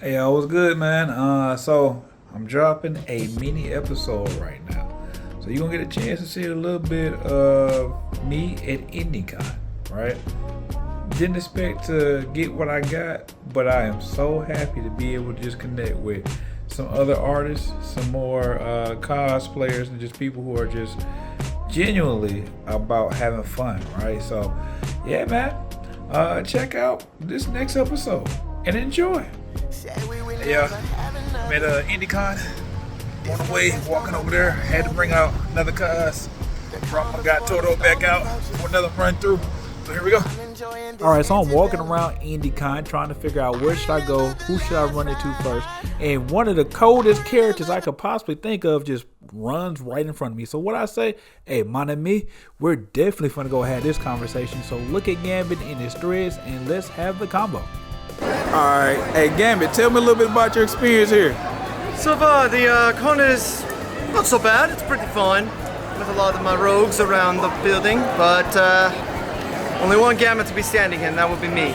Hey, I was good, man. So I'm dropping a mini episode right now, so you're gonna get a chance to see a little bit of me at Indy Con, right? Didn't expect to get what I got, but I am so happy to be able to just connect with some other artists, some more cosplayers, and just people who are just genuinely about having fun, right? So, yeah, man. Check out this next episode and enjoy. Yeah, I'm at Indy Con. On the way, walking over there. Had to bring out another cuz. Brought my guy Toto back out for another run through. So here we go. Alright, so I'm walking around Indy Con trying to figure out where should I go, who should I run into first. And one of the coldest characters I could possibly think of just runs right in front of me. So what I say, hey, mon ami, we're definitely gonna go have this conversation. So look at Gambit in his threads and let's have the combo. Alright, hey Gambit, tell me a little bit about your experience here. So far, the con is not so bad. It's pretty fun with a lot of my rogues around the building, but only one Gambit to be standing in, that would be me.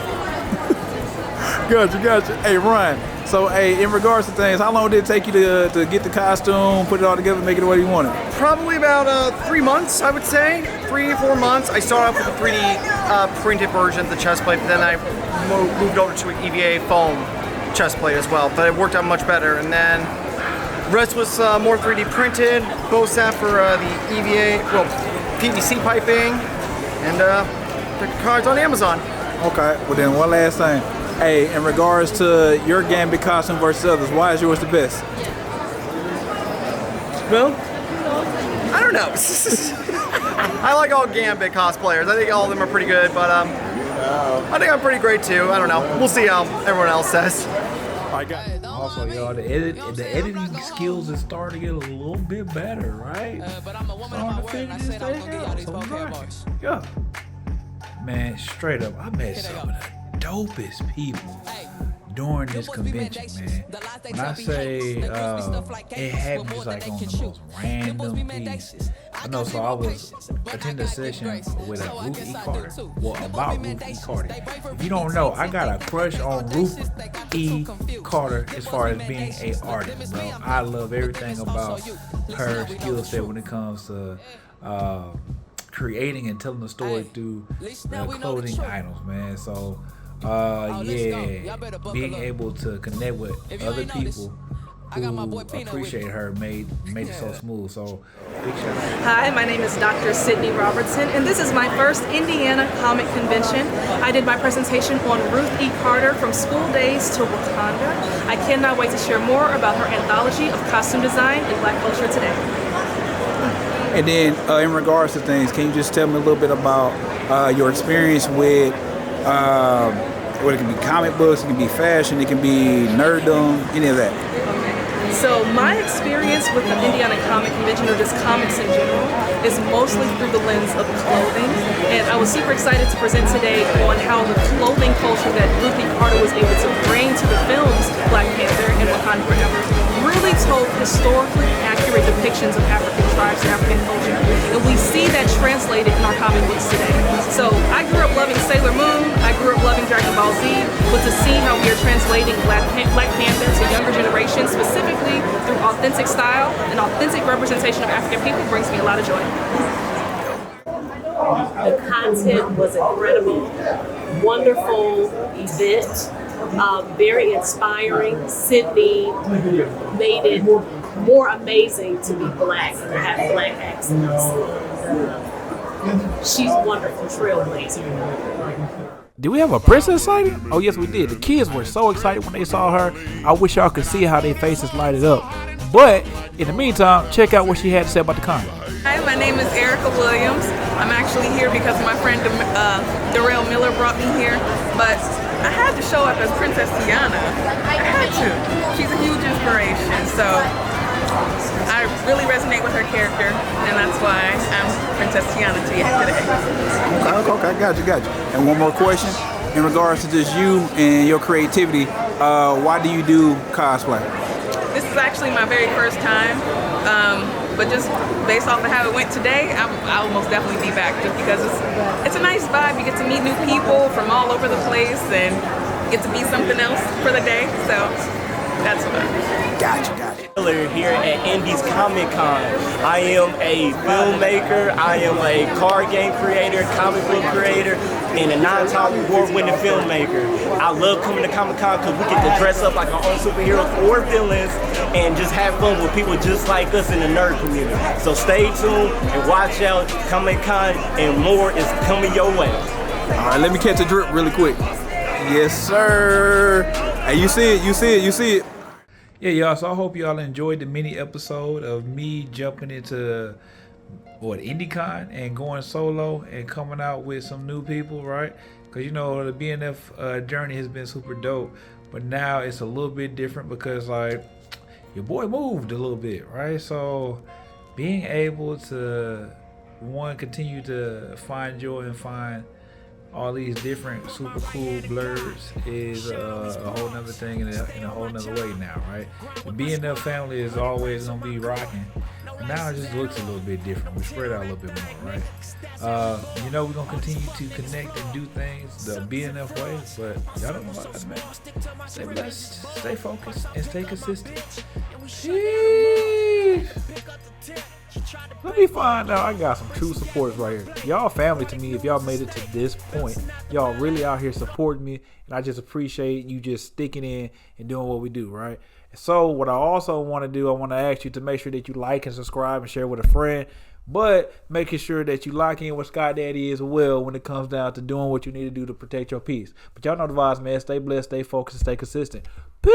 Gotcha. Hey, Ryan, so hey, in regards to things, how long did it take you to get the costume, put it all together, make it the way you want it? Probably about 3 months, I would say. 3 or 4 months. I started off with a 3D printed version of the chest plate, but then I moved over to an EVA foam chest plate as well, but it worked out much better. And then the rest was more 3D printed, both set for the EVA, well, PVC piping, and the cards on Amazon. Okay, well then one last thing. Hey, in regards to your Gambit costume versus others, why is yours the best? Well, I don't know. I like all Gambit cosplayers. I think all of them are pretty good, but I think I'm pretty great too. I don't know. We'll see how everyone else says. Also, y'all, the editing skills is starting to get a little bit better, right? Starting to figure this thing out. So I'm rocking. Yeah. Man, straight up, I met some of the dopest people during this convention, man. When I say it happened just like on the most random pieces. I know, so I was attending a session with Ruth E. Carter. Well, about Ruth E. Carter. If you don't know, I got a crush on Ruth E. Carter as far as being a artist, bro. I love everything about her skill set when it comes to creating and telling a story through clothing items, man. So yeah, being able to connect with other people who appreciate her made it so smooth. So big shout out. Hi, my name is Dr. Sydney Robertson, and this is my first Indiana comic convention. I did my presentation on Ruth E. Carter from School Days to Wakanda. I cannot wait to share more about her anthology of costume design and Black culture today. And then in regards to things, can you just tell me a little bit about your experience with what it can be comic books, it can be fashion, it can be nerddom, any of that? So my experience with the Indiana Comic Convention, or just comics in general, is mostly through the lens of clothing. And I was super excited to present today on how the clothing culture that Ruth E. Carter was able to bring to the films Black Panther and Wakanda Forever really told historically accurate depictions of African tribes and African culture. And we see that translated in our comic books today. So I grew up loving Sailor Moon, I grew up loving Dragon Ball Z, but to see how we are translating Black Panther to younger generations, specifically through authentic style and authentic representation of African people, brings me a lot of joy. The content was incredible, wonderful event, very inspiring. Sydney made it more amazing to be Black and have Black accents. She's a wonderful trailblazer. Did we have a princess sighting? Oh yes, we did. The kids were so excited when they saw her. I wish y'all could see how their faces lighted up. But in the meantime, check out what she had to say about the con. Hi, my name is Erica Williams. I'm actually here because my friend Darrell Miller brought me here, but I had to show up as Princess Tiana. I had to. She's a huge inspiration, so I really resonate with her character, and that's why I'm Princess Tiana to you today. Okay, got you. And one more question. In regards to just you and your creativity, why do you do cosplay? This is actually my very first time, but just based off of how it went today, I will most definitely be back just because it's a nice vibe. You get to meet new people from all over the place, and get to be something else for the day. So that's what. Gotcha. Here at Indy's Comic Con. I am a filmmaker, I am a card game creator, comic book creator, and a non-time award-winning filmmaker. I love coming to Comic Con because we get to dress up like our own superheroes or villains and just have fun with people just like us in the nerd community. So stay tuned and watch out. Comic Con and more is coming your way. All right, let me catch a drip really quick. Yes, sir. Hey, you see it. Yeah, y'all. So I hope y'all enjoyed the mini episode of me jumping into Indy Con and going solo and coming out with some new people, right? Because the BNF journey has been super dope, but now it's a little bit different because like your boy moved a little bit, right? So being able to continue to find joy and find all these different super cool blurs is a whole nother thing in a whole nother way now, right? The BNF family is always gonna be rocking. Now it just looks a little bit different. We spread out a little bit more, right? We're gonna continue to connect and do things the BNF way, but y'all don't know about that, man. Stay blessed, stay focused, and stay consistent. Sheesh. Let me find out. I got some true supporters right here. Y'all family to me. If y'all made it to this point, y'all really out here supporting me, and I just appreciate you just sticking in and doing what we do, right? So what I also want to do, I want to ask you to make sure that you like and subscribe and share with a friend, but making sure that you lock in with Sky Daddy as well when it comes down to doing what you need to do to protect your peace. But y'all know the vibes, man. Stay blessed, stay focused, and stay consistent. Peace.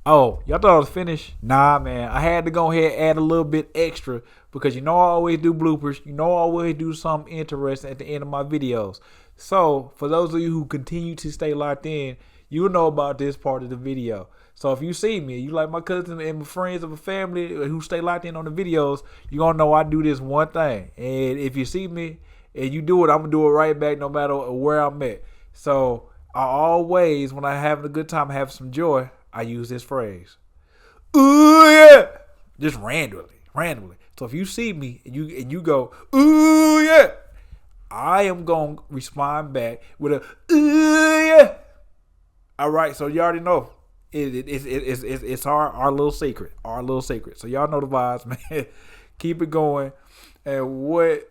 Oh, y'all thought I was finished? Nah, man. I had to go ahead and add a little bit extra because I always do bloopers. I always do something interesting at the end of my videos. So, for those of you who continue to stay locked in, you'll know about this part of the video. So, if you see me, you like my cousin and my friends of a family who stay locked in on the videos, you're going to know I do this one thing. And if you see me and you do it, I'm going to do it right back no matter where I'm at. So, I always, when I'm having a good time, have some joy, I use this phrase. Ooh yeah, just randomly. So if you see me and you go ooh yeah, I am gonna respond back with a ooh yeah. All right, so you already know it's our little secret, So y'all know the vibes, man. Keep it going, and what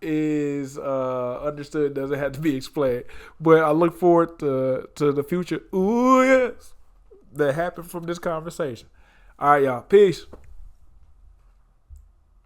is understood doesn't have to be explained. But I look forward to the future ooh yes that happened from this conversation. All right, y'all. Peace.